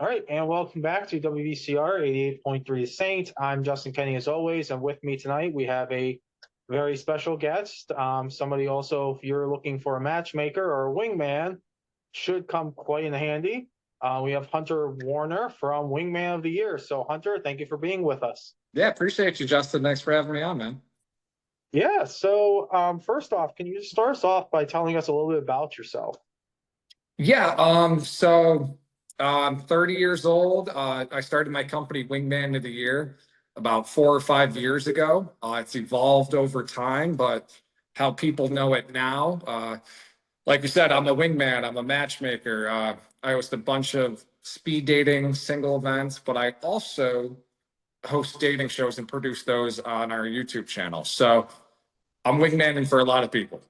All right, and welcome back to WVCR 88.3 Saint. I'm Justin Kenny as always, and with me tonight we have a very special guest. Somebody also, if you're looking for a matchmaker or a wingman, should come quite in handy. We have Hunter Warner from Wingman of the Year. So, Hunter, thank you for being with us. Yeah, appreciate you, Justin. Thanks for having me on, man. Yeah, so first off, can you just start us off by telling us a little bit about yourself? Yeah, I'm 30 years old. I started my company Wingman of the Year about 4 or 5 years ago. It's evolved over time, but how people know it now, like you said, I'm a wingman, I'm a matchmaker. I host a bunch of speed dating single events, but I also host dating shows and produce those on our YouTube channel. So I'm wingmaning for a lot of people.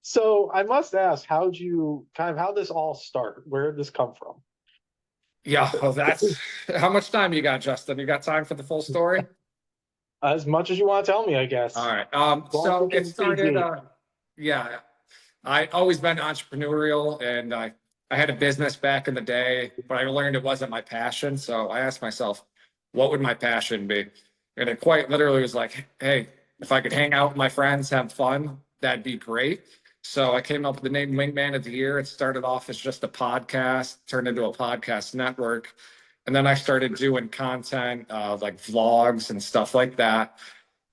So I must ask, how did this all start? Where did this come from? Yeah, well, that's how much time you got, Justin? You got time for the full story? As much as you want to tell me, I guess. All right. Well, So we it can see started, yeah, I always been entrepreneurial and I had a business back in the day, but I learned it wasn't my passion. So I asked myself, what would my passion be? And it quite literally was like, hey, if I could hang out with my friends, have fun, that'd be great. So I came up with the name Wingman of the Year. It started off as just a podcast, turned into a podcast network. And then I started doing content, like vlogs and stuff like that.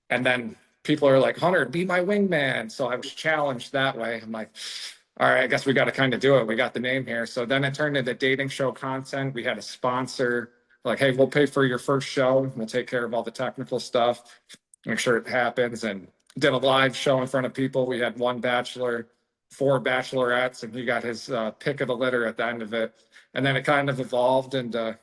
And then people are like, Hunter, be my wingman. So I was challenged that way. I'm like, all right, I guess we got to kind of do it. We got the name here. So then it turned into dating show content. We had a sponsor, like, hey, we'll pay for your first show. We'll take care of all the technical stuff, make sure it happens. And did a live show in front of people. We had one bachelor, four bachelorettes, and he got his pick of the litter at the end of it. And then it kind of evolved into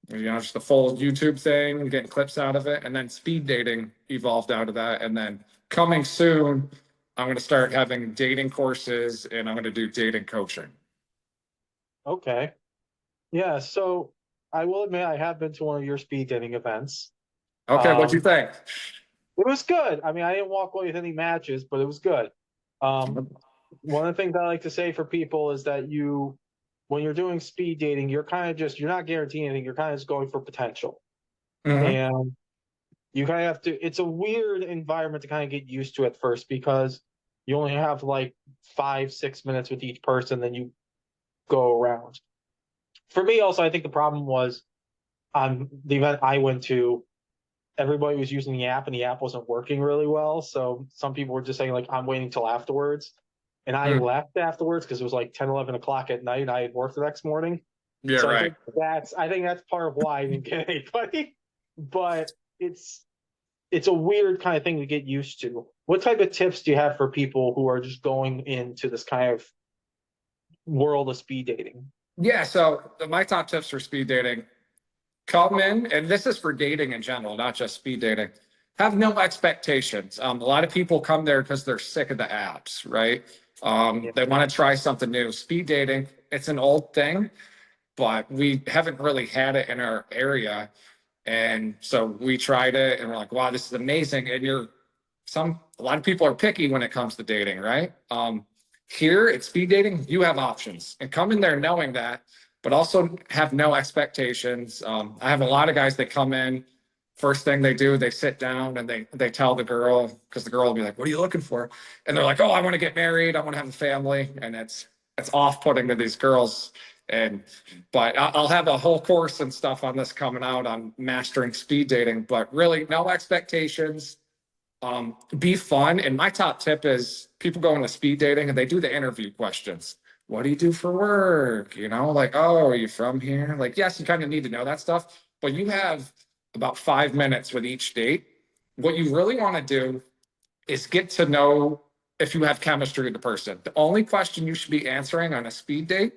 just the full YouTube thing, getting clips out of it, and then speed dating evolved out of that. And then coming soon, I'm going to start having dating courses and I'm going to do dating coaching. Okay. Yeah, so I will admit I have been to one of your speed dating events. Okay, what'd you Um, think? it was good. I mean, I didn't walk away with any matches, but it was good. Um, one of the things I like to say for people is that when you're doing speed dating, you're not guaranteeing anything. You're kind of just going for potential. Mm-hmm. And you kind of have to, it's a weird environment to kind of get used to at first because you only have like 5, 6 minutes with each person, then you go around. For me, also, I think the problem was on the event I went to, everybody was using the app and the app wasn't working really well. So some people were just saying, like, I'm waiting till afterwards. And I Mm. left afterwards because it was like 10, 11 o'clock at night. And I had work the next morning. Yeah, So right. I think that's part of why I didn't get anybody. But it's a weird kind of thing to get used to. What type of tips do you have for people who are just going into this kind of world of speed dating? Yeah, so my top tips for speed dating, come in, and this is for dating in general, not just speed dating. Have no expectations. A lot of people come there because they're sick of the apps, right? Yeah. They want to try something new. Speed dating, it's an old thing, but we haven't really had it in our area. And so we tried it and we're like, wow, this is amazing. And a lot of people are picky when it comes to dating, right? Here at speed dating, you have options and come in there knowing that, but also have no expectations. I have a lot of guys that come in, first thing they do, they sit down and they tell the girl, because the girl will be like, what are you looking for? And they're like, oh, I want to get married, I want to have a family. And it's off-putting to these girls. But I'll have a whole course and stuff on this coming out on mastering speed dating, but really no expectations. Be fun. And my top tip is people go into speed dating and they do the interview questions. What do you do for work? Like, oh, are you from here? Like, yes, you kind of need to know that stuff, but you have about 5 minutes with each date. What you really want to do is get to know if you have chemistry with the person. The only question you should be answering on a speed date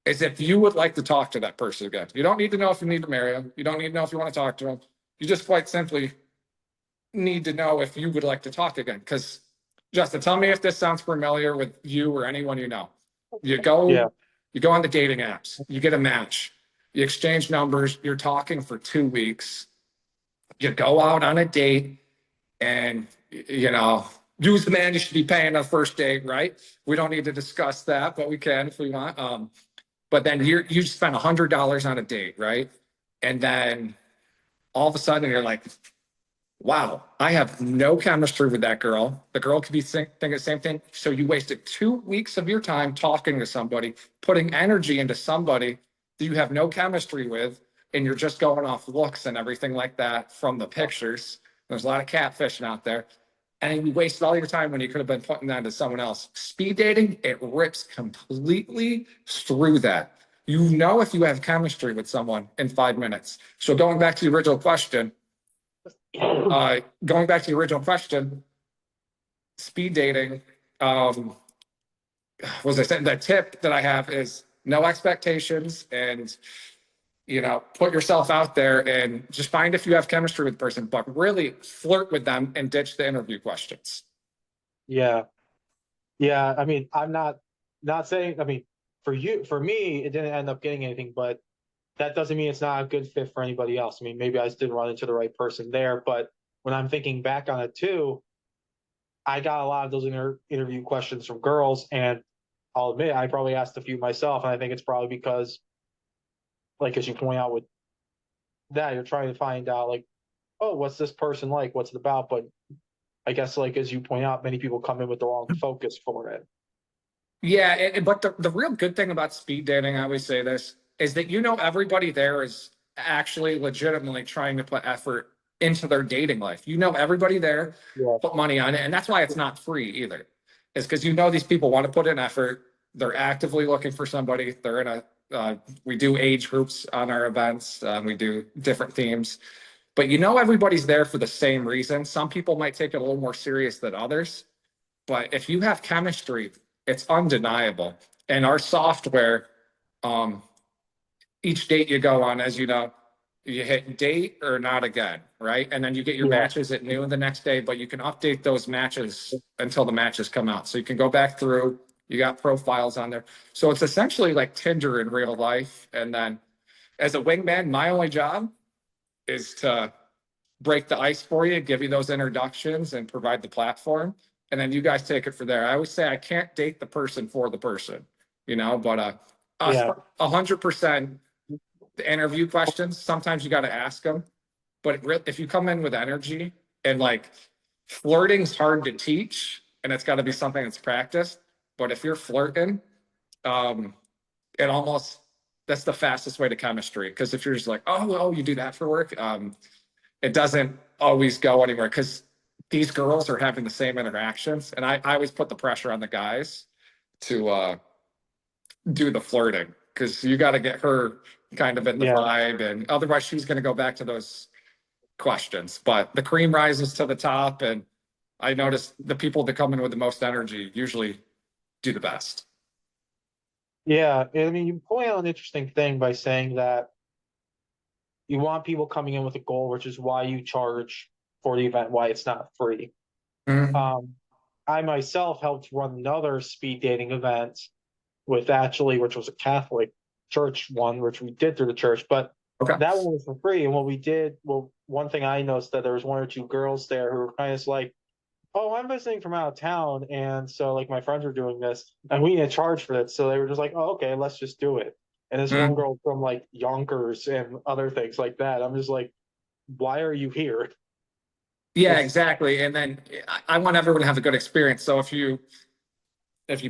is if you would like to talk to that person again. You don't need to know if you need to marry them. You don't need to know if you want to talk to them. You just quite simply need to know if you would like to talk again. Because Justin, tell me if this sounds familiar with you or anyone you know. You Yeah. go, you go on the dating apps, you get a match, you exchange numbers, you're talking for 2 weeks, you go out on a date, and use the man you should be paying on the first date, right? We don't need to discuss that, but we can if we want. but then you spend $100 on a date, right? And then all of a sudden you're like, wow, I have no chemistry with that girl. The girl could be thinking the same thing. So you wasted 2 weeks of your time talking to somebody, putting energy into somebody that you have no chemistry with, and you're just going off looks and everything like that from the pictures. There's a lot of catfishing out there. And you wasted all your time when you could have been putting that into someone else. Speed dating, it rips completely through that. You know if you have chemistry with someone in 5 minutes. So going back to the original question, speed dating, um, was I saying the tip that I have is no expectations and put yourself out there and just find if you have chemistry with the person, but really flirt with them and ditch the interview questions. Yeah. Yeah. I mean, I'm not saying, I mean, for me, it didn't end up getting anything, but that doesn't mean it's not a good fit for anybody else. I mean, maybe I just didn't run into the right person there, but when I'm thinking back on it too, I got a lot of those interview questions from girls, and I'll admit I probably asked a few myself, and I think it's probably because, like as you point out with that, you're trying to find out like, oh, what's this person like? What's it about? But I guess like as you point out, many people come in with the wrong focus for it. Yeah, but the real good thing about speed dating, I always say this, is that everybody there is actually legitimately trying to put effort into their dating life. Everybody there Yeah. put money on it, and that's why it's not free either. Is because these people want to put in effort. They're actively looking for somebody. They're in a we do age groups on our events. We do different themes, but everybody's there for the same reason. Some people might take it a little more serious than others, but if you have chemistry, it's undeniable. And our software, um, each date you go on, as you know, you hit date or not again, right? And then you get your Yeah. matches at noon the next day, but you can update those matches until the matches come out. So you can go back through, you got profiles on there. So it's essentially like Tinder in real life. And then as a wingman, my only job is to break the ice for you, give you those introductions, and provide the platform. And then you guys take it from there. I always say I can't date the person for the person, but Yeah. 100% the interview questions. Sometimes you got to ask them, but if you come in with energy and like flirting's hard to teach, and it's got to be something that's practiced. But if you're flirting, um, it almost that's the fastest way to chemistry. Because if you're just like, oh, you do that for work, it doesn't always go anywhere because these girls are having the same interactions. And I always put the pressure on the guys to do the flirting because you got to get her kind of in the Yeah. vibe. And otherwise, she's going to go back to those questions. But the cream rises to the top. And I notice the people that come in with the most energy usually do the best. Yeah. I mean, you point out an interesting thing by saying that you want people coming in with a goal, which is why you charge for the event, why it's not free. Mhm. Um, I myself helped run another speed dating event with actually, which was a Catholic church one, which we did through the church, but Okay. that one was for free. And what we did, well, one thing I noticed that there was one or two girls there who were kind of like, oh, I'm visiting from out of town. And so like my friends were doing this and we didn't charge for it. So they were just like, oh, okay, let's just do it. And this one Mhm. girl from like Yonkers and other things like that. I'm just like, why are you here? Yeah, It's exactly. And then I want everyone to have a good experience. So if you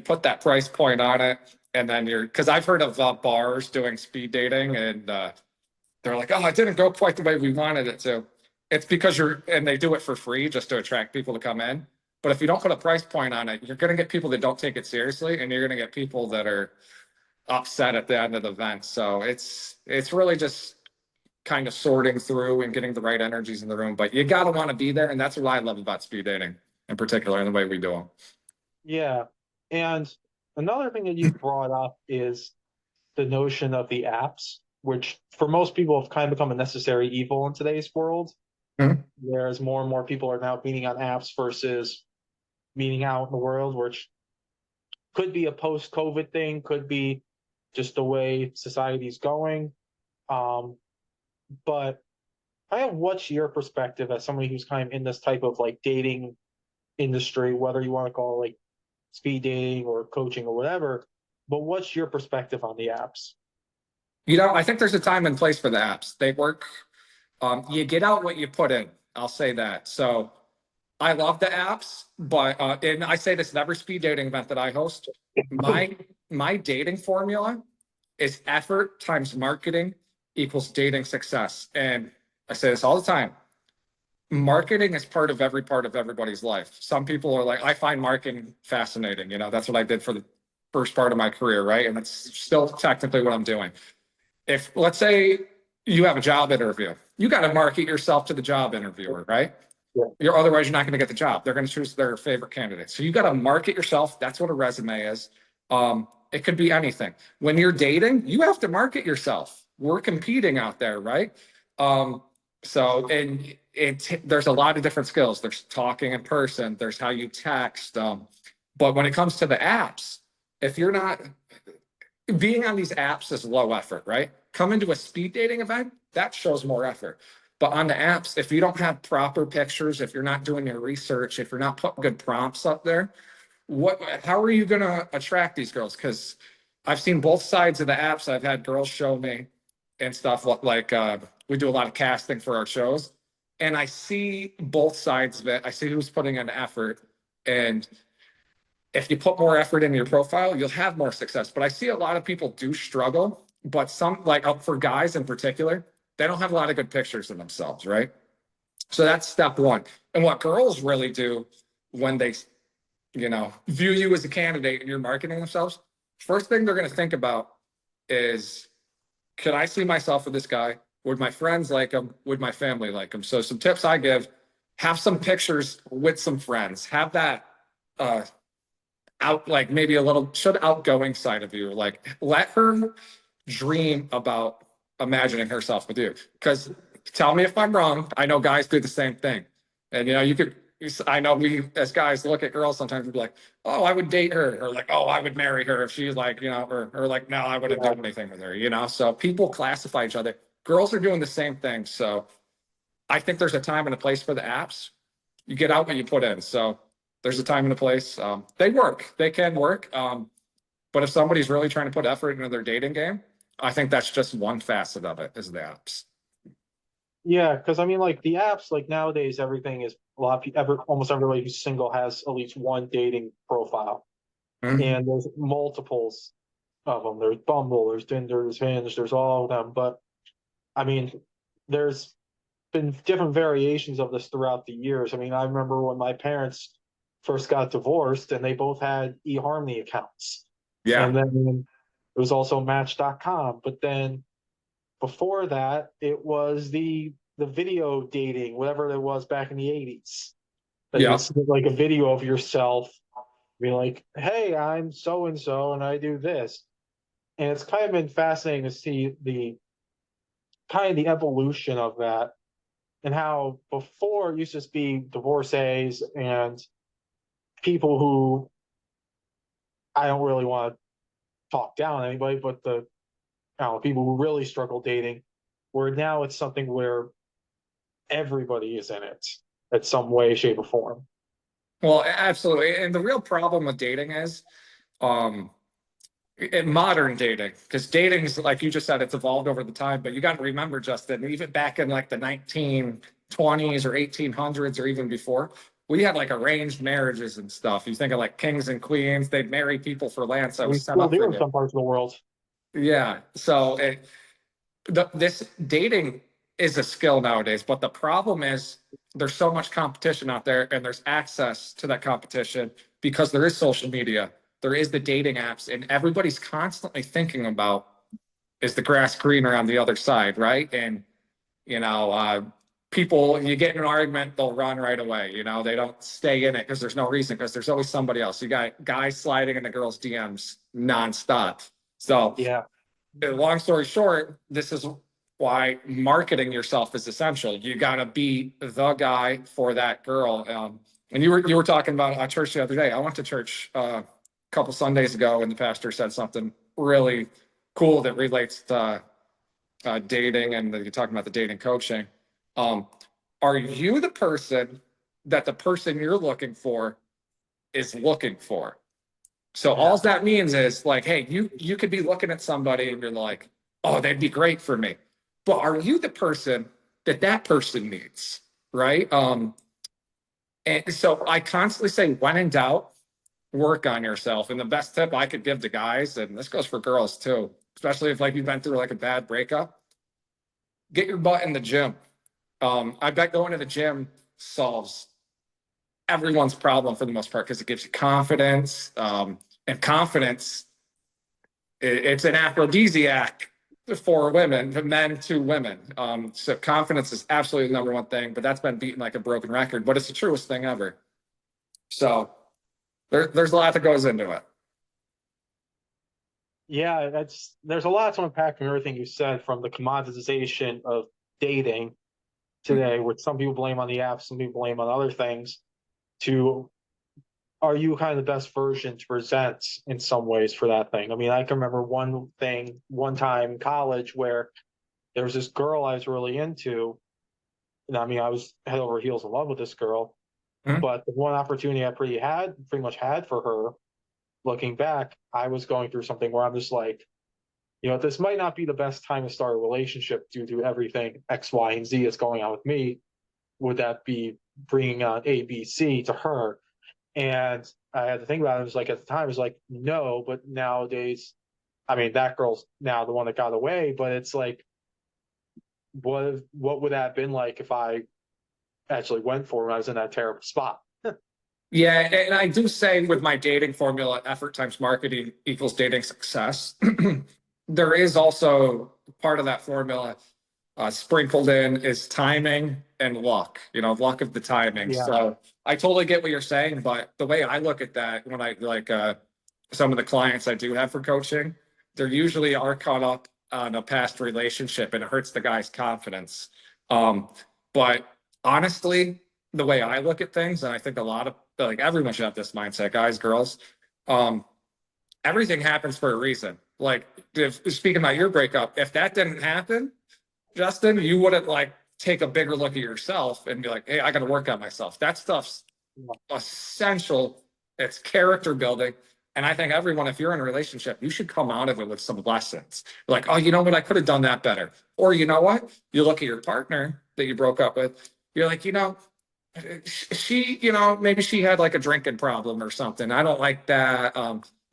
put that price point on it and then because I've heard of bars doing speed dating and they're like, oh, it didn't go quite the way we wanted it to. It's because and they do it for free just to attract people to come in. But if you don't put a price point on it, you're going to get people that don't take it seriously and you're going to get people that are upset at the end of the event. So it's really just kind of sorting through and getting the right energies in the room. But you got to want to be there. And that's what I love about speed dating in particular and the way we do them. yeah. And another thing that you brought up is the notion of the apps, which for most people have kind of become a necessary evil in today's world. Mhm. Whereas more and more people are now meeting on apps versus meeting out in the world, which could be a post-COVID thing, could be just the way society's going. Um, but kind of what's your perspective as somebody who's kind of in this type of like dating industry, whether you want to call it like speed dating or coaching or whatever, but what's your perspective on the apps? I think there's a time and place for the apps. They work. You get out what you put in. I'll say that. So I love the apps, but and I say this in every speed dating event that I host. My my dating formula is effort times marketing equals dating success. And I say this all the time. Marketing is part of everybody's life. Some people are like, I find marketing fascinating. That's what I did for the first part of my career, right? And it's still technically what I'm doing. If let's say you have a job interview, you got to market yourself to the job interviewer, right? Yeah. Otherwise you're not going to get the job. They're going to choose their favorite candidate. So you got to market yourself. That's what a resume is. It could be anything. When you're dating, you have to market yourself. We're competing out there, right? So and there's a lot of different skills. There's talking in person. There's how you text. But when it comes to the apps, if you're not being on these apps is low effort, right? Come into a speed dating event, that shows more effort. But on the apps, if you don't have proper pictures, if you're not doing your research, if you're not putting good prompts up there, how are you going to attract these girls? Because I've seen both sides of the apps. I've had girls show me and stuff like we do a lot of casting for our shows, and I see both sides of it. I see who's putting in effort, and if you put more effort into your profile, you'll have more success. But I see a lot of people do struggle, but some like for guys in particular, they don't have a lot of good pictures of themselves, right? So that's step one. And what girls really do when they, view you as a candidate and you're marketing themselves, first thing they're going to think about is, can I see myself with this guy? Would my friends like him? Would my family like him? So some tips I give: have some pictures with some friends. Have that uh, out like maybe a little should outgoing side of you. Like let her dream about imagining herself with you. Because tell me if I'm wrong. I know guys do the same thing. And you could I know we as guys look at girls sometimes and be like, oh, I would date her, or like, oh, I would marry her if she's like, or like, no, I wouldn't do Yeah. anything with her. So people classify each other. Girls are doing the same thing. So I think there's a time and a place for the apps. You get out what you put in. So there's a time and a place. They work. They can work. But if somebody's really trying to put effort into their dating game, I think that's just one facet of it is the apps. Yeah, because I mean, like the apps, like nowadays, everything is a lot of people, almost everybody who's single has at least one dating profile, Mhm. and there's multiples of them. There's Bumble, there's Tinder, there's Hinge, there's all of them. But I mean, there's been different variations of this throughout the years. I mean, I remember when my parents first got divorced, and they both had eHarmony accounts, Yeah. and then it was also Match.com. But then before that, it was the video dating, whatever it was back in the 80s. That you would Yeah. submit like a video of yourself, be like, "Hey, I'm so and so, and I do this." And it's kind of been fascinating to see the kind of the evolution of that, and how before it used to just be divorcees and people who, I don't really want to talk down on anybody, but I don't know, people who really struggle dating, where now it's something where everybody is in it at some way, shape, or form. Well, absolutely. And the real problem with dating is um in modern dating, because dating is like you just said, it's evolved over the time, but you got to remember, Justin, even back in like the 1920s or 1800s or even before, we had like arranged marriages and stuff. You think of like kings and queens, they'd marry people for land, so it We was set still up for do in you. some parts of the world. Yeah. So this dating is a skill nowadays, but the problem is there's so much competition out there, and there's access to that competition because there is social media, there is the dating apps, and everybody's constantly thinking about, is the grass greener on the other side, right? And you know, uh, people, you get in an argument, they'll run right away. They don't stay in it because there's no reason, because there's always somebody else. You got guys sliding into girls' DMs nonstop. So Yeah, long story short, this is why marketing yourself is essential. You got to be the guy for that girl. And you were talking about church the other day. I went to church a couple Sundays ago, and the pastor said something really cool that relates to dating, and you're talking about the dating coaching. Um, are you the person that the person you're looking for is looking for? So all yeah, that means is like, hey, you could be looking at somebody and you're like, oh, they'd be great for me. But are you the person that that person needs? Right. And so I constantly say, when in doubt, work on yourself. And the best tip I could give to guys, and this goes for girls too, especially if like you've been through like a bad breakup, get your butt in the gym. I bet going to the gym solves everyone's problem for the most part because it gives you confidence. And confidence, it's an aphrodisiac for women, to men to women. So confidence is absolutely the number one thing, but that's been beaten like a broken record, but it's the truest thing ever. So there's a lot that goes into it. Yeah, there's a lot to unpack from everything you said, from the commoditization of dating today, which some people blame on the apps, some people blame on other things, to are you kind of the best version to present in some ways for that thing? I mean, I can remember one time in college where there was this girl I was really into. And I mean, I was head over heels in love with this girl, Mhm. but the one opportunity I pretty much had for her, looking back, I was going through something where I'm just like, this might not be the best time to start a relationship due to everything X, Y, and Z is going on with me. Would that be bringing on A, B, C to her? And I had to think about it. It was like, at the time, it was like, no, but nowadays, I mean, that girl's now the one that got away, but it's like, what would that have been like if I actually went for it when I was in that terrible spot? Yeah, and I do say with my dating formula, effort times marketing equals dating success. There is also part of that formula sprinkled in is timing and luck, luck of the timing. Yeah, So I totally get what you're saying, but the way I look at that when I like some of the clients I do have for coaching, they usually are caught up on a past relationship and it hurts the guy's confidence. But honestly, the way I look at things, and I think a lot of like everyone should have this mindset, guys, girls. Um, Everything happens for a reason. Like, if speaking about your breakup, if that didn't happen, Justin, you wouldn't like take a bigger look at yourself and be like, hey, I got to work on myself. That stuff's essential. It's character building. And I think everyone, if you're in a relationship, you should come out of it with some lessons. Like, oh, you know what? I could have done that better. Or you know what? You look at your partner that you broke up with, you're like, she, maybe she had like a drinking problem or something. I don't like that.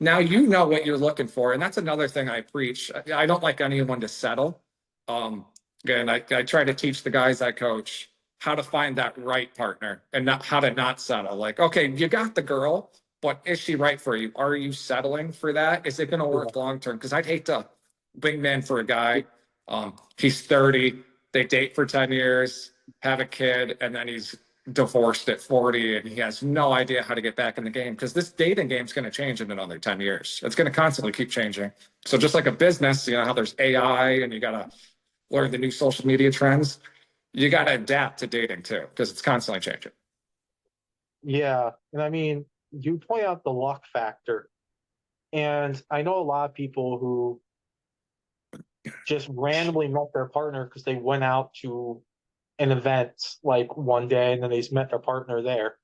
Now you know what you're looking for. And that's another thing I preach. I don't like anyone to settle. Um, Again, I try to teach the guys I coach how to find that right partner and not how to not settle. Like, okay, you got the girl, but is she right for you? Are you settling for that? Is it going to yeah, work long term? Because I'd hate to wingman for a guy. He's 30, they date for 10 years, have a kid, and then he's divorced at 40 and he has no idea how to get back in the game because this dating game is going to change in another 10 years. It's going to constantly keep changing. So just like a business, how there's AI and you got to learn the new social media trends, you got to adapt to dating too because it's constantly changing. yeah. And I mean, you point out the luck factor, and I know a lot of people who just randomly met their partner because they went out to an event like one day and then they just met their partner there.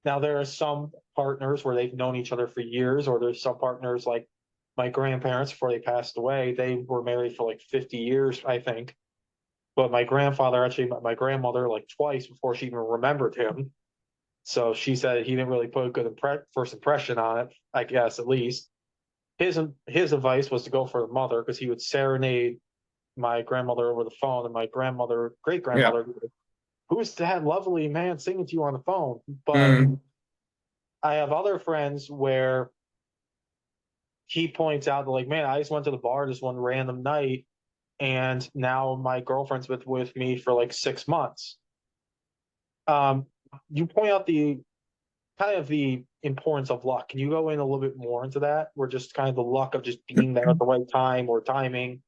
Now there are some partners where they've known each other for years, or there's some partners like my grandparents before they passed away. They were married for like 50 years, I think. But my grandfather actually met my grandmother like twice before she even remembered him. So she said he didn't really put a good first impression on it, I guess at least. His advice was to go for the mother because he would serenade my grandmother over the phone, and my great Yeah. grandmother, who's that lovely man singing to you on the phone? But Mm. I have other friends where he points out that, like, man, I just went to the bar this one random night, and now my girlfriend's with me for like 6 months. Um, you point out the kind of the importance of luck. Can you go in a little bit more into that? Where just kind of the luck of just being there at the right time or timing.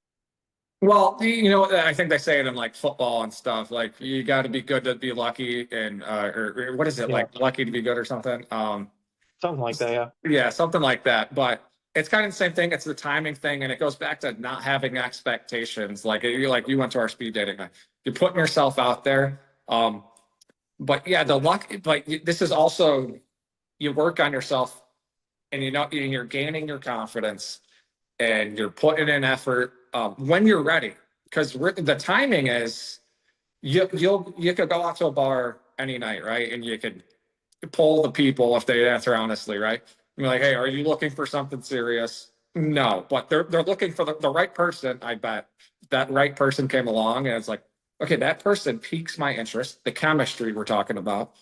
Well, I think they say it in like football and stuff. Like you got to be good to be lucky, and or what is it Yeah, like lucky to be good or something? something like that. Yeah, Yeah, something like that. But it's kind of the same thing. It's the timing thing, and it goes back to not having expectations. Like you went to our speed dating night. You're putting yourself out there. But yeah, the luck. But this is also you work on yourself, and you're gaining your confidence. and you're putting in effort when you're ready. Because the timing is you could go out to a bar any night, right? And you could poll the people if they answer honestly, right? You're like, hey, are you looking for something serious? No, but they're looking for the right person. I bet that right person came along and it's like, okay, that person piques my interest. The chemistry we're talking about,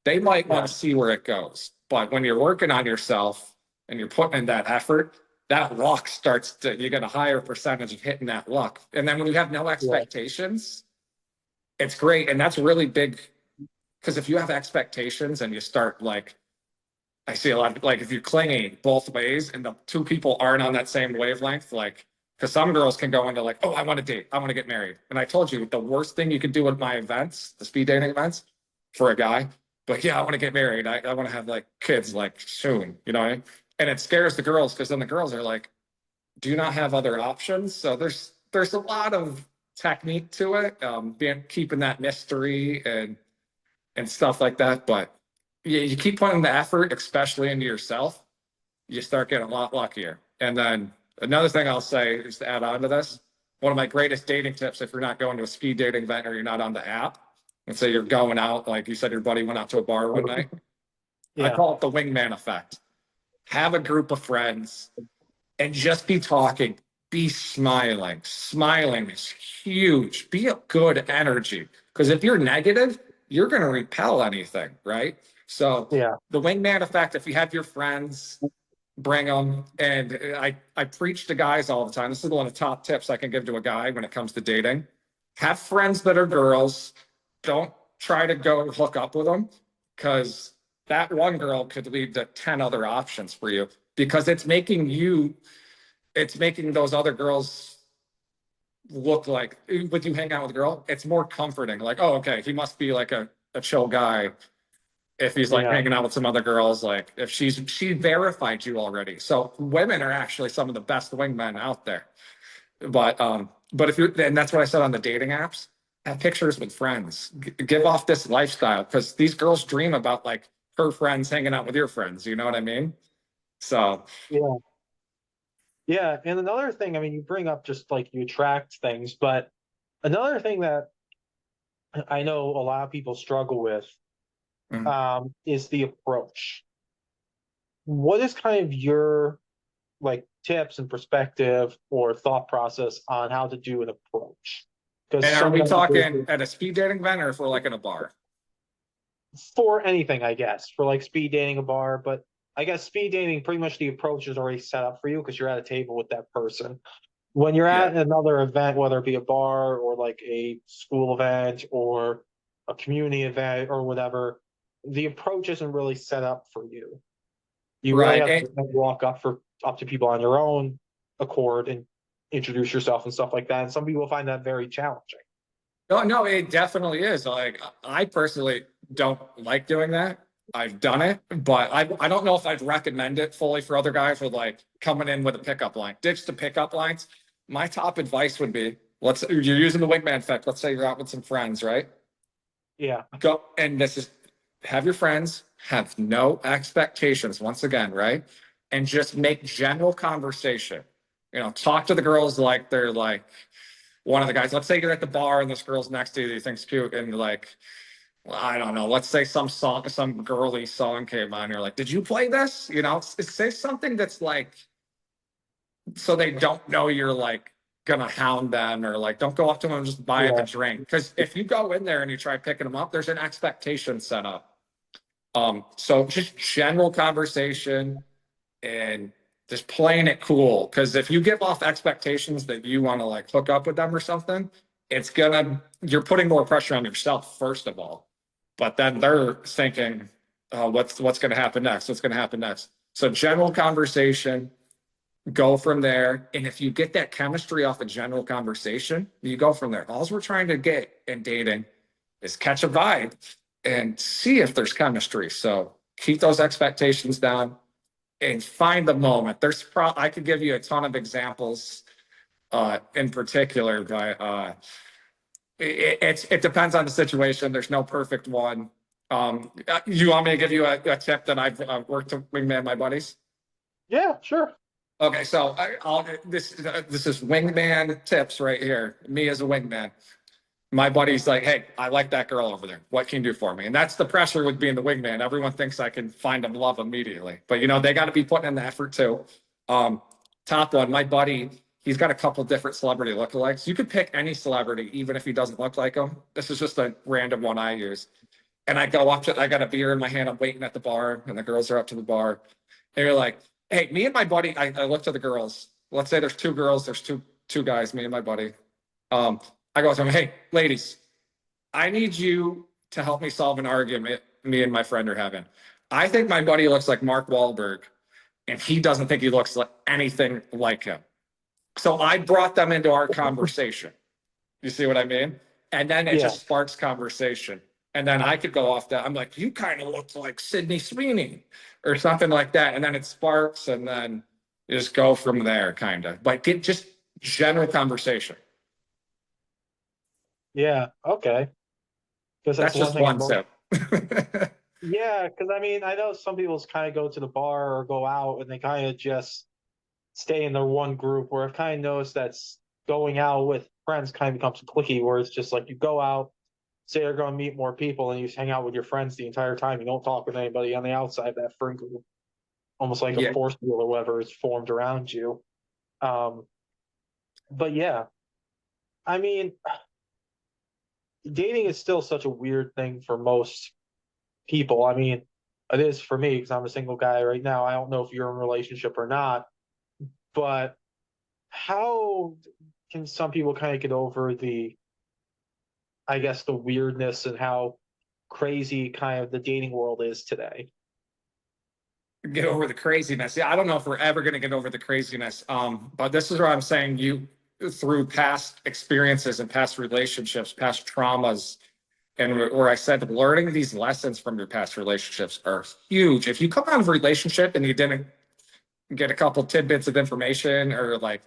they might want Yeah. to see where it goes. But when you're working on yourself and you're putting in that effort, that luck starts to, you get a higher percentage of hitting that luck. And then when you have no Yeah. expectations, it's great. And that's really big because if you have expectations and you start like, I see a lot of like if you're clinging both ways and the two people aren't on that same wavelength, like because some girls can go into like, oh, I want to date, I want to get married. And I told you the worst thing you can do at my events, the speed dating events, for a guy, but yeah, I want to get married. I want to have like kids like soon, you know what I mean? And it scares the girls because then the girls are like, do you not have other options? So there's a lot of technique to it, being keeping that mystery and stuff like that. But you keep putting the effort, especially into yourself, you start getting a lot luckier. And then another thing I'll say is to add on to this, one of my greatest dating tips, if you're not going to a speed dating event or you're not on the app, and say you're going out, like you said, your buddy went out to a bar one night. I Yeah. call it the wingman effect. Have a group of friends and just be talking, be smiling. Smiling is huge. Be a good energy. Because if you're negative, you're going to repel anything, right? So Yeah. the wingman effect, if you have your friends, bring them. And I preach to guys all the time. This is one of the top tips I can give to a guy when it comes to dating. Have friends that are girls. Don't try to go hook up with them because that one girl could lead to 10 other options for you because it's making those other girls look like when you hang out with a girl, it's more comforting. Like, oh, okay, he must be like a chill guy if he's like Yeah. hanging out with some other girls, like if she verified you already. So women are actually some of the best wingmen out there. But if you're and that's what I said on the dating apps, have pictures with friends. Give off this lifestyle because these girls dream about like her friends hanging out with your friends. You know what I mean? So Yeah. Yeah. And another thing, I mean, you bring up just like you attract things, but another thing that I know a lot of people struggle with mm. is the approach. What is kind of your like tips and perspective or thought process on how to do an approach? Because And are we sometimes talking at a speed dating event or if we're like in a bar? for anything, I guess, for like speed dating a bar, but I guess speed dating, pretty much the approach is already set up for you because you're at a table with that person. When you're Yeah. at another event, whether it be a bar or like a school event or a community event or whatever, the approach isn't really set up for you. You really Right. have to walk up to people on your own accord and introduce yourself and stuff like that. And some people find that very challenging. No, no, it definitely is. Like I personally don't like doing that. I've done it, but I don't know if I'd recommend it fully for other guys with like coming in with a pickup line. Ditch the pickup lines. My top advice would be you're using the wingman effect. Let's say you're out with some friends, right? Yeah, Go and this is have your friends, have no expectations once again, right? And just make general conversation. You know, talk to the girls like they're like one of the guys. Let's say you're at the bar and this girl's next to you, you think's cute, and like, well, I don't know. Let's say some song, some girly song came on. You're like, did you play this? You know, say something that's like, so they don't know you're like gonna hound them or like, don't go up to them and just buy them a yeah, drink. Because if you go in there and you try picking them up, there's an expectation set up. So just general conversation and just playing it cool. Because if you give off expectations that you want to like hook up with them or something, you're putting more pressure on yourself first of all. But then they're thinking, what's going to happen next? What's going to happen next? So general conversation, go from there. And if you get that chemistry off a general conversation, you go from there. All we're trying to get in dating is catch a vibe and see if there's chemistry. So keep those expectations down and find the moment. I could give you a ton of examples in particular, but it depends on the situation. There's no perfect one. You want me to give you a tip that I've worked to wingman my buddies? yeah, sure. Okay, so this is wingman tips right here. Me as a wingman. My buddy's like, "Hey, I like that girl over there. What can you do for me?" And that's the pressure with being the wingman. Everyone thinks I can find them love immediately, but they got to be putting in the effort too. Um, Top one, my buddy, he's got a couple different celebrity lookalikes. You could pick any celebrity, even if he doesn't look like him. This is just a random one I use. And I go up to, I got a beer in my hand. I'm waiting at the bar, and the girls are up to the bar. They're like, "Hey, me and my buddy." I look to the girls. Let's say there's two girls, there's two guys, me and my buddy. Um, I go to them, "Hey, ladies, I need you to help me solve an argument me and my friend are having. I think my buddy looks like Mark Wahlberg, and he doesn't think he looks like anything like him." So I brought them into our conversation. You see what I mean? And then it Yeah, just sparks conversation. And then I could go off that. I'm like, "You kind of look like Sydney Sweeney," or something like that. And then it sparks, and then you just go from there, kind of. But get just general conversation. yeah, okay. Because that's That's one just thing. one tip. Yeah, because I mean, I know some people kind of go to the bar or go out and they kind of just stay in their one group. Where I've kind of noticed that's going out with friends kind of becomes cliquey, where it's just like you go out, say you're going to meet more people, and you just hang out with your friends the entire time. You don't talk with anybody on the outside of that friend group, almost like a Yeah. force field or whatever is formed around you. Um, but yeah, I mean, dating is still such a weird thing for most people. I mean, it is for me because I'm a single guy right now. I don't know if you're in a relationship or not, but how can some people kind of get over I guess, the weirdness and how crazy kind of the dating world is today? Get over the craziness. Yeah, I don't know if we're ever going to get over the craziness. But this is where I'm saying you, through past experiences and past relationships, past traumas, and where I said learning these lessons from your past relationships are huge. If you come out of a relationship and you didn't get a couple tidbits of information, or like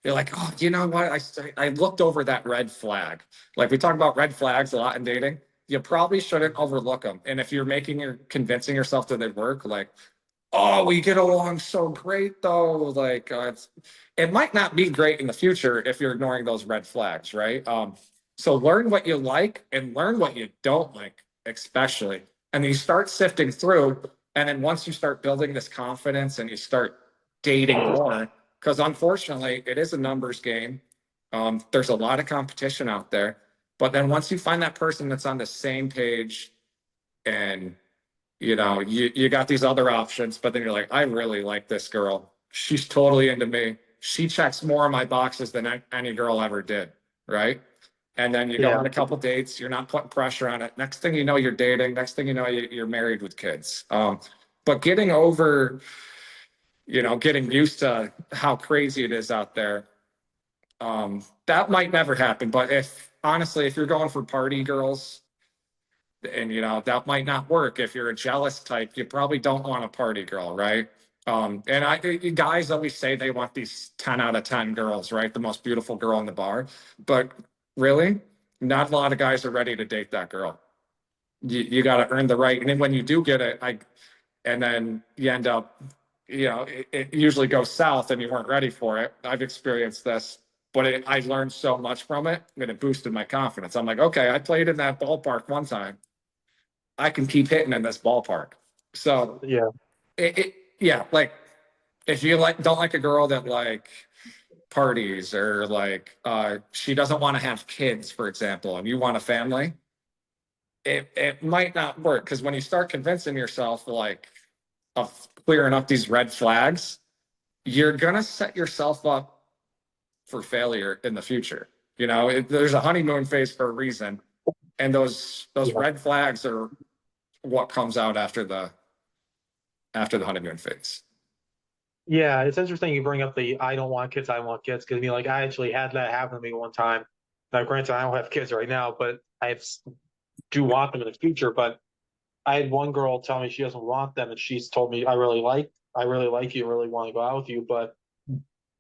you're like, "Oh, you know what? I looked over that red flag." Like we talk about red flags a lot in dating. You probably shouldn't overlook them. And if you're convincing yourself that they work, like, "Oh, we get along so great though." Like it might not be great in the future if you're ignoring those red flags, right? So learn what you like and learn what you don't like, especially. And then you start sifting through. And then once you start building this confidence and you start dating more, because unfortunately it is a numbers game. There's a lot of competition out there. But then once you find that person that's on the same page, and you got these other options, but then you're like, "I really like this girl. She's totally into me. She checks more of my boxes than any girl ever did." Right. And then you go Yeah, on a couple dates, you're not putting pressure on it. Next thing you know, you're dating. Next thing you know, you're married with kids. But getting over, getting used to how crazy it is out there, that might never happen. But honestly, if you're going for party girls, and that might not work. If you're a jealous type, you probably don't want a party girl, right? And guys always say they want these 10 out of 10 girls, right? The most beautiful girl in the bar. But really, not a lot of guys are ready to date that girl. You got to earn the right. And then when you do get it, and then you end up, it usually goes south and you weren't ready for it. I've experienced this, but I learned so much from it and it boosted my confidence. I'm like, "Okay, I played in that ballpark one time. I can keep hitting in this ballpark." So yeah, yeah, like if you don't like a girl that like parties, or like she doesn't want to have kids, for example, and you want a family, it might not work, because when you start convincing yourself like of clearing up these red flags, you're gonna set yourself up for failure in the future. There's a honeymoon phase for a reason, and those yeah. red flags are what comes out after the honeymoon phase. Yeah, it's interesting you bring up the I don't want kids, I want kids, because like I actually had that happen to me one time. Now, granted, I don't have kids right now, but do want them in the future. But I had one girl tell me she doesn't want them, and she's told me I really like you, really want to go out with you. But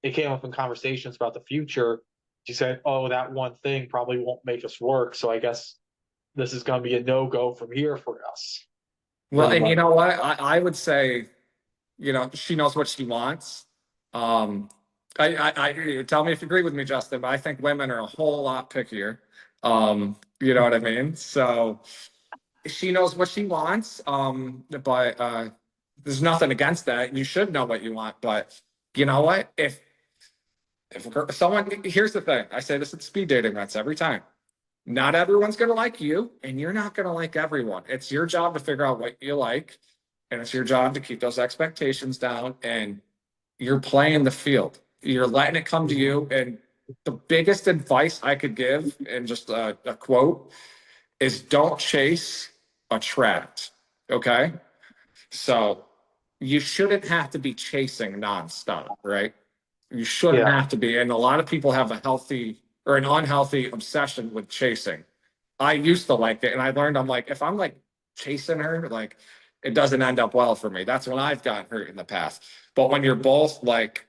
it came up in conversations about the future. She said, "Oh, that one thing probably won't make us work, so I guess this is going to be a no go from here for us." Well, Pretty and you much. know what? I would say, she knows what she wants. Um, tell me if you agree with me, Justin, but I think women are a whole lot pickier. You know what I mean? So she knows what she wants. But there's nothing against that. You should know what you want. But you know what? If someone, here's the thing, I say this at speed dating events every time. Not everyone's going to like you, and you're not going to like everyone. It's your job to figure out what you like, and it's your job to keep those expectations down. And you're playing the field. You're letting it come to you. And the biggest advice I could give, and just a quote, is don't chase, attract. Okay. So you shouldn't have to be chasing nonstop, right? You shouldn't Yeah. have to be. And a lot of people have a healthy or an unhealthy obsession with chasing. I used to like it. And I learned I'm like, if I'm like chasing her, like it doesn't end up well for me. That's when I've gotten hurt in the past. But when you're both like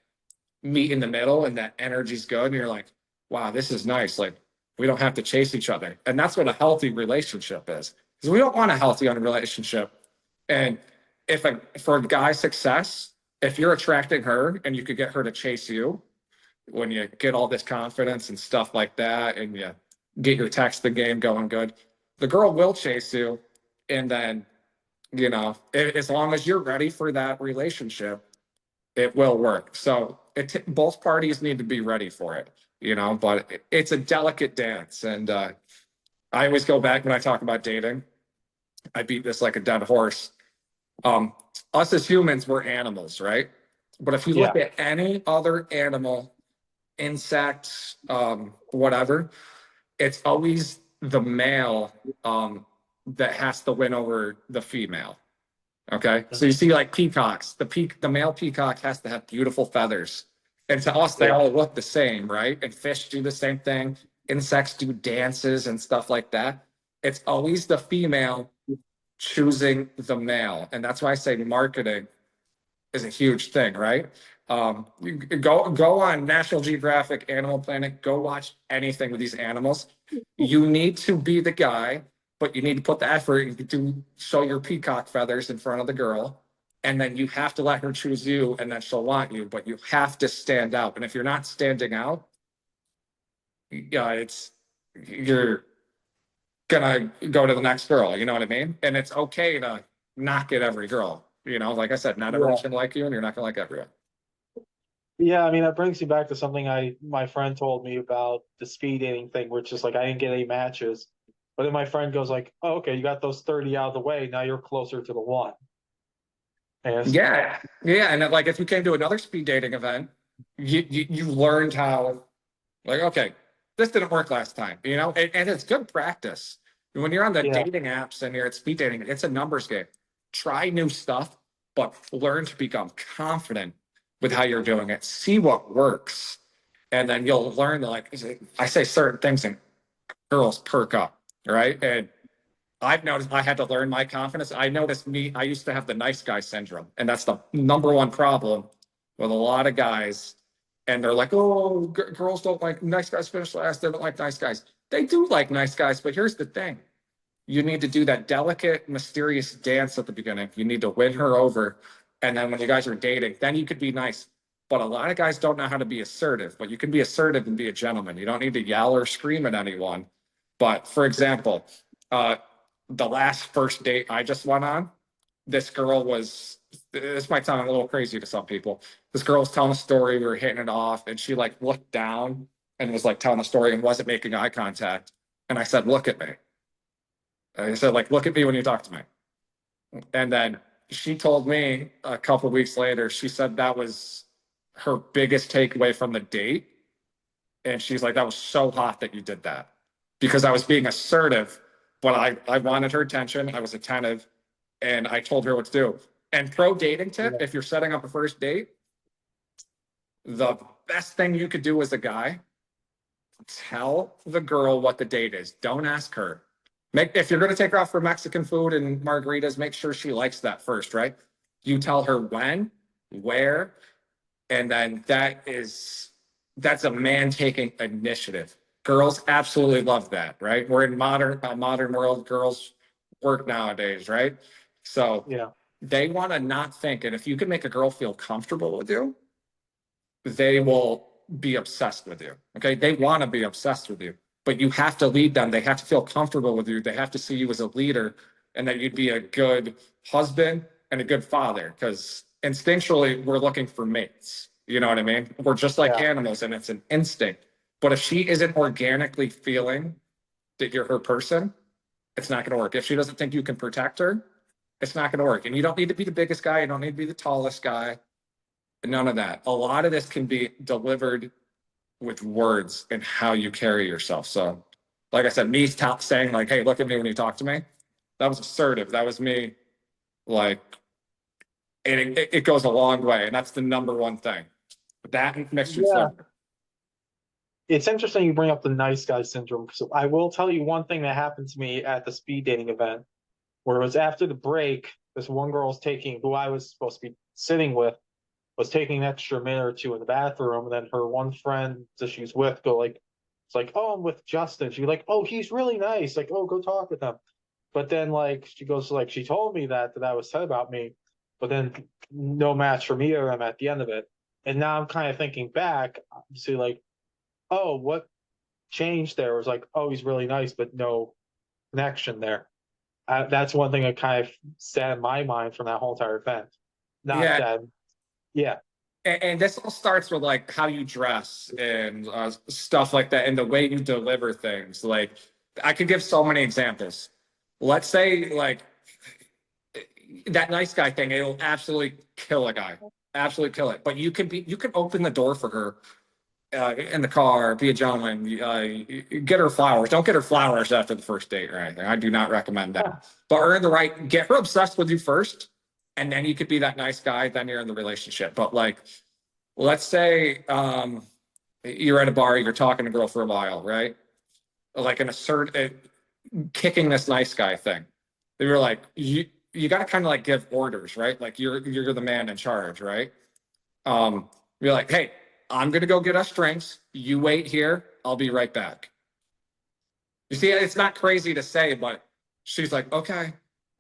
meet in the middle and that energy's good, and you're like, wow, this is nice. Like we don't have to chase each other. And that's what a healthy relationship is. Because we don't want a healthy relationship. And for a guy's success, if you're attracting her and you could get her to chase you, when you get all this confidence and stuff like that, and you get your texting game going good, the girl will chase you. And then, as long as you're ready for that relationship, it will work. So both parties need to be ready for it, but it's a delicate dance. And I always go back when I talk about dating. I beat this like a dead horse. Um, us as humans, we're animals, right? But if you look Yeah. at any other animal, insects, whatever, it's always the male that has to win over the female. Okay. So you see like peacocks, the male peacock has to have beautiful feathers. And to us, they Yeah. all look the same, right? And fish do the same thing. Insects do dances and stuff like that. It's always the female choosing the male. And that's why I say marketing is a huge thing, right? Go on National Geographic, Animal Planet, go watch anything with these animals. You need to be the guy, but you need to put the effort to show your peacock feathers in front of the girl. And then you have to let her choose you, and then she'll want you, but you have to stand out. And if you're not standing out, yeah, you're gonna go to the next girl. You know what I mean? And it's okay to not get every girl. Like I said, not Yeah. everyone's gonna like you, and you're not gonna like everyone. Yeah, I mean that brings you back to something my friend told me about the speed dating thing, which is like I didn't get any matches. But then my friend goes like, "Oh, okay, you got those 30 out of the way. Now you're closer to the one." And Yeah, yeah, and like if you came to another speed dating event, you learned how, like, okay, this didn't work last time, and it's good practice. When you're on the yeah, dating apps and you're at speed dating, it's a numbers game. Try new stuff, but learn to become confident with how you're doing it. See what works, and then you'll learn that, like I say, certain things and girls perk up, right? And I've noticed I had to learn my confidence. I noticed I used to have the nice guy syndrome, and that's the number one problem with a lot of guys. And they're like, oh, girls don't like nice guys finish last. They don't like nice guys. They do like nice guys, but here's the thing. You need to do that delicate, mysterious dance at the beginning. You need to win her over. And then when you guys are dating, then you could be nice. But a lot of guys don't know how to be assertive, but you can be assertive and be a gentleman. You don't need to yell or scream at anyone. But for example, uh, the last first date I just went on, this girl was, this might sound a little crazy to some people. This girl was telling a story, we were hitting it off, and she like looked down and was like telling a story and wasn't making eye contact. And I said, look at me. I said, like, look at me when you talk to me. And then she told me a couple of weeks later, she said that was her biggest takeaway from the date. And she's like, that was so hot that you did that because I was being assertive, but I wanted her attention. I was attentive and I told her what to do. And pro dating tip, yeah, if you're setting up a first date, the best thing you could do as a guy, tell the girl what the date is. Don't ask her. If you're going to take her out for Mexican food and margaritas, make sure she likes that first, right? You tell her when, where, and then that's a man taking initiative. Girls absolutely love that, right? We're in modern world. Girls work nowadays, right? So yeah, they want to not think, and if you can make a girl feel comfortable with you, they will be obsessed with you. Okay. They want to be obsessed with you, but you have to lead them. They have to feel comfortable with you. They have to see you as a leader and that you'd be a good husband and a good father. Because instinctually, we're looking for mates. You know what I mean? We're just like Yeah. animals and it's an instinct. But if she isn't organically feeling that you're her person, it's not going to work. If she doesn't think you can protect her, it's not going to work. And you don't need to be the biggest guy. You don't need to be the tallest guy. None of that. A lot of this can be delivered with words and how you carry yourself. So, like I said, me saying like, "Hey, look at me when you talk to me," that was assertive. That was me. Like, it goes a long way, and that's the number one thing. That mixed with Yeah. flavor. It's interesting you bring up the nice guy syndrome. So I will tell you one thing that happened to me at the speed dating event, where it was after the break. This one girl's taking, who I was supposed to be sitting with, was taking an extra minute or two in the bathroom, and then her one friend that she's with go like, it's like, oh, I'm with Justin. She's like, oh, he's really nice. Like, oh, go talk with him. But then like she goes like, she told me that was said about me, but then no match for me or him at the end of it. And now I'm kind of thinking back, see like, oh, what changed there? It was like, oh, he's really nice, but no connection there. That's one thing that kind of sat in my mind from that whole entire event. Not Yeah, that, yeah, and this all starts with like how you dress and stuff like that, and the way you deliver things. Like, I could give so many examples. Let's say like that nice guy thing, it'll absolutely kill a guy, absolutely kill it. But you can open the door for her in the car, be a gentleman, get her flowers. Don't get her flowers after the first date or anything. I do not recommend that. But earn the right, get her obsessed with you first, and then you could be that nice guy. Then you're in the relationship. But like, let's say you're at a bar, you're talking to a girl for a while, right? Like an kicking this nice guy thing. You're like, you got to kind of like give orders, right? Like you're the man in charge, right? Um, you're like, hey, I'm gonna go get us drinks. You wait here. I'll be right back. You see, it's not crazy to say, but she's like, okay,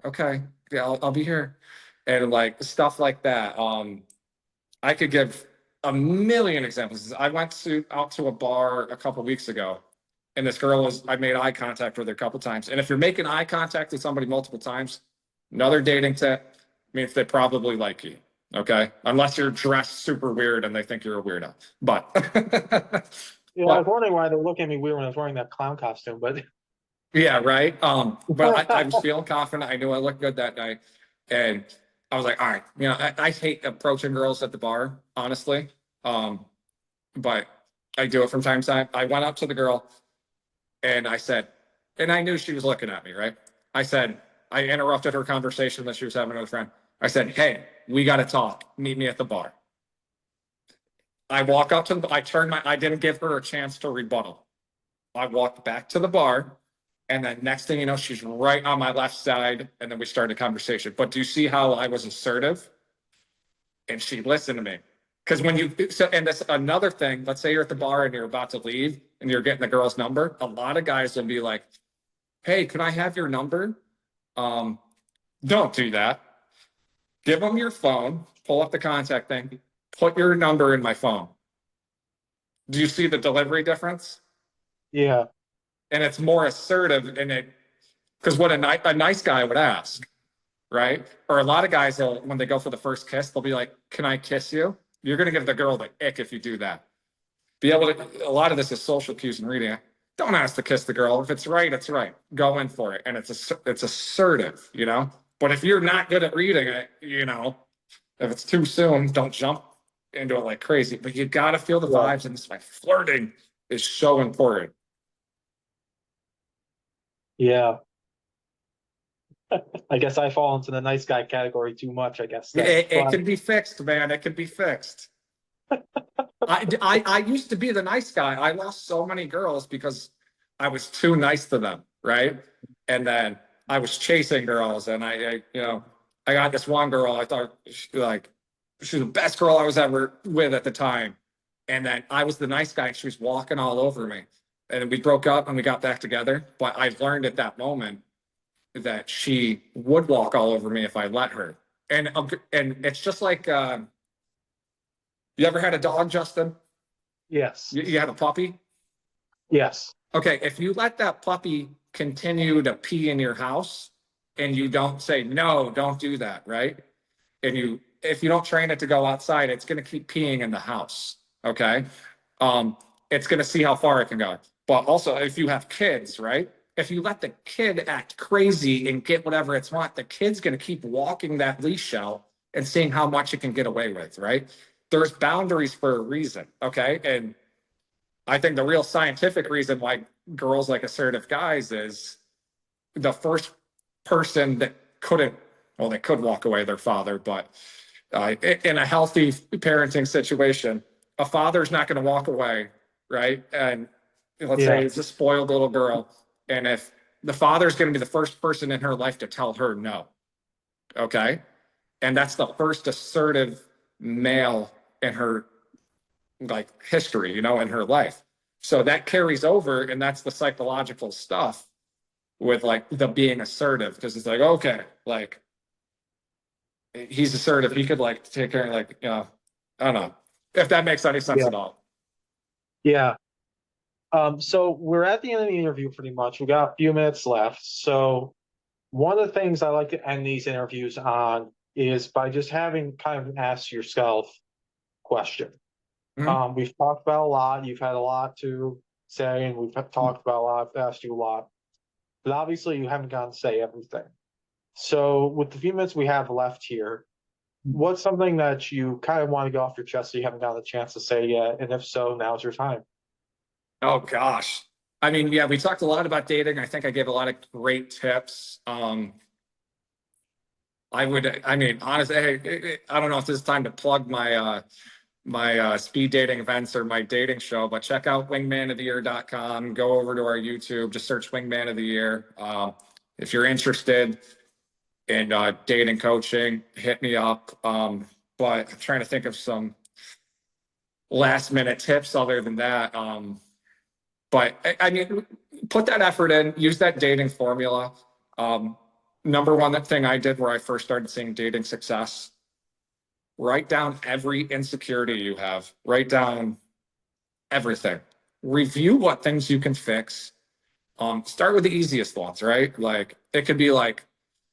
okay, yeah, I'll be here, and like stuff like that. I could give a million examples. I went out to a bar a couple weeks ago, and this girl was. I made eye contact with her a couple times, and if you're making eye contact with somebody multiple times, another dating tip means they probably like you. Okay, unless you're dressed super weird and they think you're a weirdo. But yeah. I was but wondering why they look at me weird when I was wearing that clown costume, but yeah, right. But I was feeling confident. I knew I looked good that night, and I was like, all right, I hate approaching girls at the bar, honestly. Um, but I do it from time to time. I went up to the girl and I said, and I knew she was looking at me, right? I said, I interrupted her conversation that she was having with a friend. I said, hey, we got to talk. Meet me at the bar. I walk up to the, I didn't give her a chance to rebuttal. I walked back to the bar, and then next thing you know, she's right on my left side, and then we started a conversation. But do you see how I was assertive? And she listened to me. Because when you, so, and that's another thing, let's say you're at the bar and you're about to leave and you're getting the girl's number, a lot of guys will be like, hey, can I have your number? Um, don't do that. Give them your phone, pull up the contact thing, put your number in my phone. Do you see the delivery difference? yeah, And it's more assertive and it, because what a nice guy would ask, right? Or a lot of guys, when they go for the first kiss, they'll be like, can I kiss you? You're going to give the girl the ick if you do that. Be able to, a lot of this is social cues and reading. Don't ask to kiss the girl. If it's right, it's right. Go in for it. And it's assertive, But if you're not good at reading it, if it's too soon, don't jump into it like crazy. But you got to feel the yeah, vibes. And it's like flirting is so important. yeah. I guess I fall into the nice guy category too much, I guess then. It But can be fixed, man. It can be fixed. I used to be the nice guy. I lost so many girls because I was too nice to them, right? And then I was chasing girls, and I got this one girl. I thought she was the best girl I was ever with at the time, and then I was the nice guy. And she was walking all over me, and we broke up and we got back together. But I learned at that moment that she would walk all over me if I let her, and it's just like. You ever had a dog, Justin? Yes. You had a puppy? Yes. Okay, if you let that puppy continue to pee in your house and you don't say, no, don't do that, right? And if you don't train it to go outside, it's going to keep peeing in the house. Okay. It's going to see how far it can go. But also, if you have kids, right? If you let the kid act crazy and get whatever it's want, the kid's going to keep walking that leash out and seeing how much it can get away with, right? There's boundaries for a reason. Okay. And I think the real scientific reason why girls like assertive guys is the first person that couldn't, well, they could walk away their father, but in a healthy parenting situation, a father's not going to walk away, right? And let's say Yeah. it's a spoiled little girl, and if the father's going to be the first person in her life to tell her no, okay, and that's the first assertive male in her like history, in her life. So that carries over, and that's the psychological stuff with like the being assertive, because it's like, okay, like he's assertive, he could like take care of like, I don't know if that makes any sense Yeah. at all. Yeah. So we're at the end of the interview pretty much. We got a few minutes left. So one of the things I like to end these interviews on is by just having kind of an ask yourself question. Mhm. We've talked about a lot. You've had a lot to say, and we've talked about a lot. I've asked you a lot, but obviously you haven't gotten to say everything. So with the few minutes we have left here, what's something that you kind of want to get off your chest that you haven't gotten a chance to say yet? And if so, now's your time. Oh gosh. I mean, yeah, we talked a lot about dating. I think I gave a lot of great tips. I mean, honestly, hey, I don't know if this is time to plug my speed dating events or my dating show, but check out wingmanoftheyear.com. Go over to our YouTube, just search Wingman of the Year. If you're interested in dating coaching, hit me up. But I'm trying to think of some last minute tips other than that. But I mean, put that effort in, use that dating formula. Um, Number one thing I did where I first started seeing dating success, write down every insecurity you have, write down everything, review what things you can fix. Start with the easiest ones, right? Like it could be like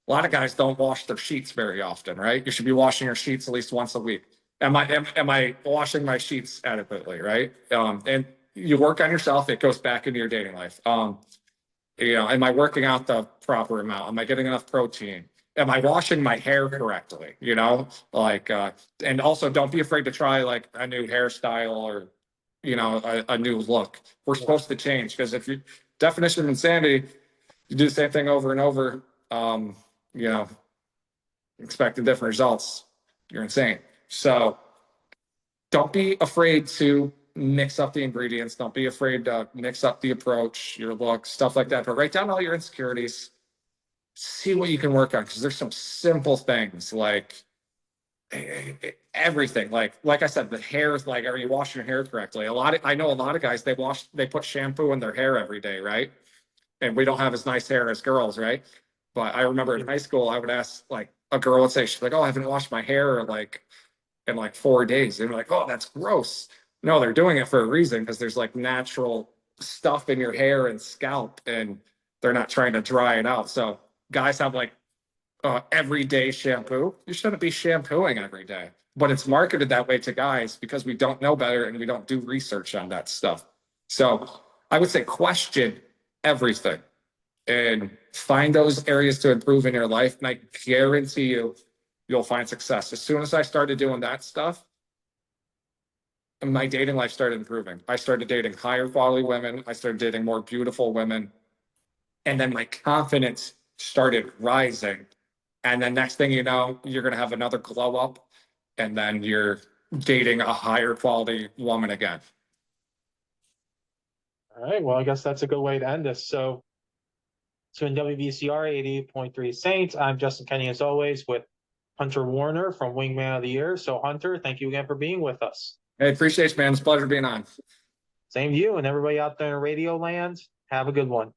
a lot of guys don't wash their sheets very often, right? You should be washing your sheets at least once a week. Am I washing my sheets adequately, right? And you work on yourself, it goes back into your dating life. Am I working out the proper amount? Am I getting enough protein? Am I washing my hair correctly? Like, and also don't be afraid to try like a new hairstyle or, a new look. We're supposed to change because if you definition of insanity, you do the same thing over and over, you know, expecting different results. You're insane. So don't be afraid to mix up the ingredients. Don't be afraid to mix up the approach, your look, stuff like that. But write down all your insecurities, see what you can work on because there's some simple things like everything. Like I said, the hair is like, are you washing your hair correctly? I know a lot of guys they put shampoo in their hair every day, right? And we don't have as nice hair as girls, right? But I remember in high school, I would ask like a girl would say, she's like, oh, I haven't washed my hair like in like 4 days. And we're like, oh, that's gross. No, they're doing it for a reason because there's like natural stuff in your hair and scalp, and they're not trying to dry it out. So guys have like everyday shampoo. You shouldn't be shampooing every day, but it's marketed that way to guys because we don't know better and we don't do research on that stuff. So I would say question everything and find those areas to improve in your life. And I guarantee you'll find success. As soon as I started doing that stuff, my dating life started improving. I started dating higher quality women. I started dating more beautiful women. And then my confidence started rising. And then next thing you know, you're going to have another glow up. And then you're dating a higher quality woman again. All right. Well, I guess that's a good way to end this. So in WBCR 88.3 Saints, I'm Justin Kenny as always with Hunter Warner from Wingman of the Year. So Hunter, thank you again for being with us. Hey, appreciate you, man. It's a pleasure being on. Same to you and everybody out there in Radio Land. Have a good one.